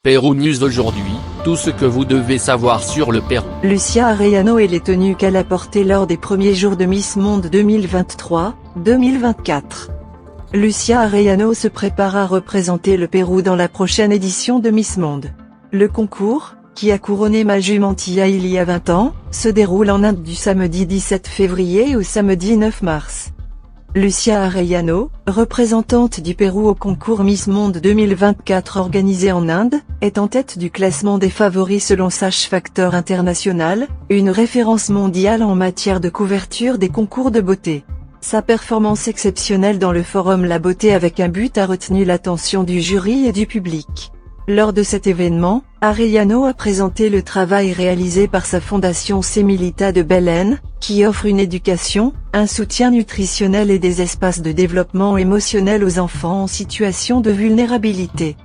Pérou News aujourd'hui, tout ce que vous devez savoir sur le Pérou. Lucia Arellano et les tenues qu'elle a portées lors des premiers jours de Miss Monde 2023-2024. Lucia Arellano se prépare à représenter le Pérou dans la prochaine édition de Miss Monde. Le concours, qui a couronné Maju Mantilla il y a 20 ans, se déroule en Inde du samedi 17 février au samedi 9 mars. Lucia Arellano, représentante du Pérou au concours Miss Monde 2024 organisé en Inde, est en tête du classement des favoris selon Search Factor International, une référence mondiale en matière de couverture des concours de beauté. Sa performance exceptionnelle dans le forum La Beauté avec un but a retenu l'attention du jury et du public. Lors de cet événement, Arellano a présenté le travail réalisé par sa fondation Semillita de Belén, qui offre une éducation, un soutien nutritionnel et des espaces de développement émotionnel aux enfants en situation de vulnérabilité.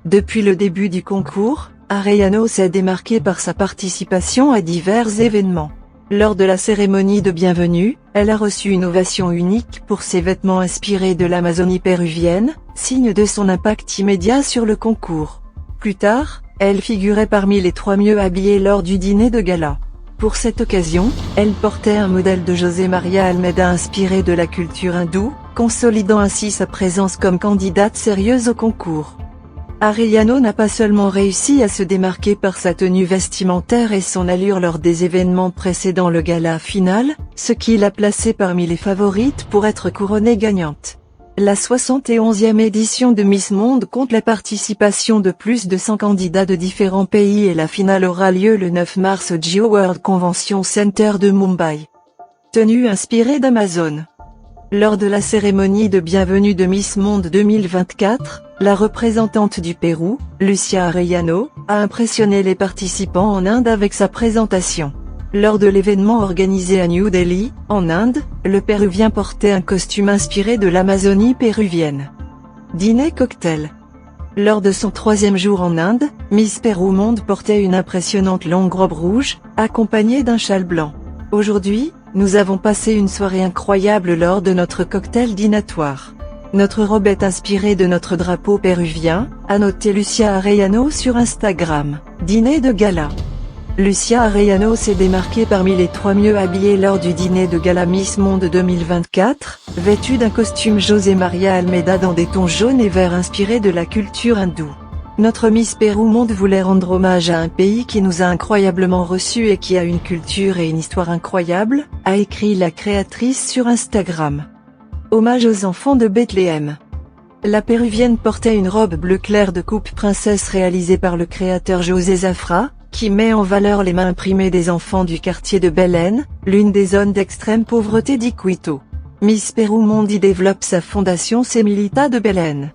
Depuis le début du concours, Arellano s'est démarquée par sa participation à divers événements. Lors de la cérémonie de bienvenue, elle a reçu une ovation unique pour ses vêtements inspirés de l'Amazonie péruvienne, signe de son impact immédiat sur le concours. Plus tard, elle figurait parmi les 3 mieux habillées lors du dîner de gala. Pour cette occasion, elle portait un modèle de José María Almeida inspiré de la culture hindoue, consolidant ainsi sa présence comme candidate sérieuse au concours. Arellano n'a pas seulement réussi à se démarquer par sa tenue vestimentaire et son allure lors des événements précédant le gala final, ce qui l'a placée parmi les favorites pour être couronnée gagnante. La 71e édition de Miss Monde compte la participation de plus de 100 candidats de différents pays et la finale aura lieu le 9 mars au Geo World Convention Center de Mumbai. Tenue inspirée d'Amazon. Lors de la cérémonie de bienvenue de Miss Monde 2024, la représentante du Pérou, Lucia Arellano, a impressionné les participants en Inde avec sa présentation. Lors de l'événement organisé à New Delhi, en Inde, le Péruvien portait un costume inspiré de l'Amazonie péruvienne. Dîner cocktail. Lors de son 3e jour en Inde, Miss Pérou Monde portait une impressionnante longue robe rouge, accompagnée d'un châle blanc. Aujourd'hui, nous avons passé une soirée incroyable lors de notre cocktail dînatoire. Notre robe est inspirée de notre drapeau péruvien, a noté Lucia Arellano sur Instagram. Dîner de gala. Lucia Arellano s'est démarquée parmi les 3 mieux habillées lors du dîner de gala Miss Monde 2024, vêtue d'un costume José María Almeida dans des tons jaunes et verts inspirés de la culture hindoue. Notre Miss Pérou Monde voulait rendre hommage à un pays qui nous a incroyablement reçus et qui a une culture et une histoire incroyables, a écrit la créatrice sur Instagram. Hommage aux enfants de Bethléem. La péruvienne portait une robe bleu clair de coupe princesse réalisée par le créateur José Zafra, qui met en valeur les mains imprimées des enfants du quartier de Belén, l'une des zones d'extrême pauvreté d'Iquitos. Miss Pérou Monde y développe sa fondation Semillita de Belén.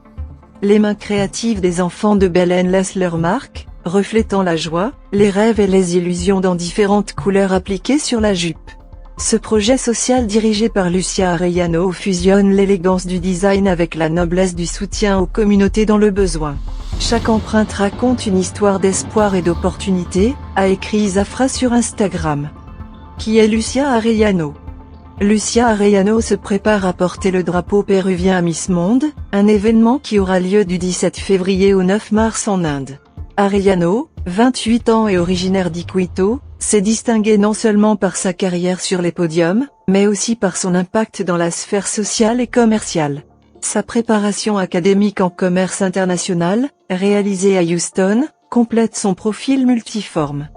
Les mains créatives des enfants de Belén laissent leur marque, reflétant la joie, les rêves et les illusions dans différentes couleurs appliquées sur la jupe. Ce projet social dirigé par Lucia Arellano fusionne l'élégance du design avec la noblesse du soutien aux communautés dans le besoin. Chaque empreinte raconte une histoire d'espoir et d'opportunité, a écrit Zafra sur Instagram. Qui est Lucia Arellano? Lucia Arellano se prépare à porter le drapeau péruvien à Miss Monde, un événement qui aura lieu du 17 février au 9 mars en Inde. Arellano, 28 ans et originaire d'Iquitos, s'est distinguée non seulement par sa carrière sur les podiums, mais aussi par son impact dans la sphère sociale et commerciale. Sa préparation académique en commerce international, réalisée à Houston, complète son profil multiforme.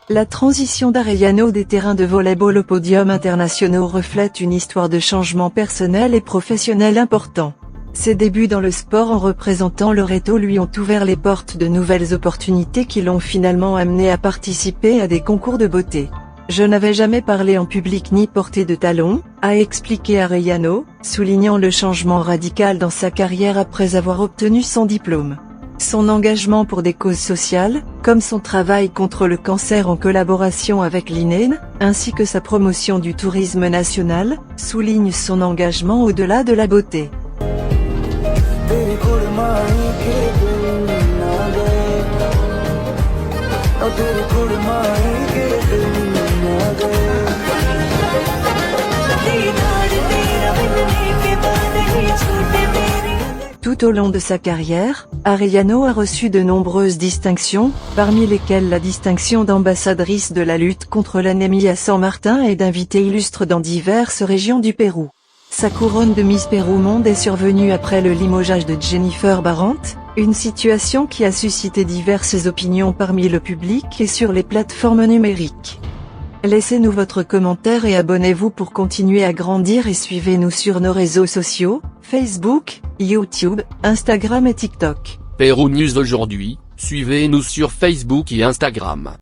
La transition d'Arellano des terrains de volley-ball aux podiums internationaux reflète une histoire de changement personnel et professionnel important. Ses débuts dans le sport en représentant Loreto lui ont ouvert les portes de nouvelles opportunités qui l'ont finalement amené à participer à des concours de beauté. Je n'avais jamais parlé en public ni porté de talons, a expliqué Arellano, soulignant le changement radical dans sa carrière après avoir obtenu son diplôme. Son engagement pour des causes sociales, comme son travail contre le cancer en collaboration avec l'INEN, ainsi que sa promotion du tourisme national, soulignent son engagement au-delà de la beauté. Tout au long de sa carrière, Arellano a reçu de nombreuses distinctions, parmi lesquelles la distinction d'ambassadrice de la lutte contre l'anémie à San Martin et d'invité illustre dans diverses régions du Pérou. Sa couronne de Miss Pérou Monde est survenue après le limogeage de Jennifer Barrantes, une situation qui a suscité diverses opinions parmi le public et sur les plateformes numériques. Laissez-nous votre commentaire et abonnez-vous pour continuer à grandir et suivez-nous sur nos réseaux sociaux, Facebook, YouTube, Instagram et TikTok. Pérou News aujourd'hui, suivez-nous sur Facebook et Instagram.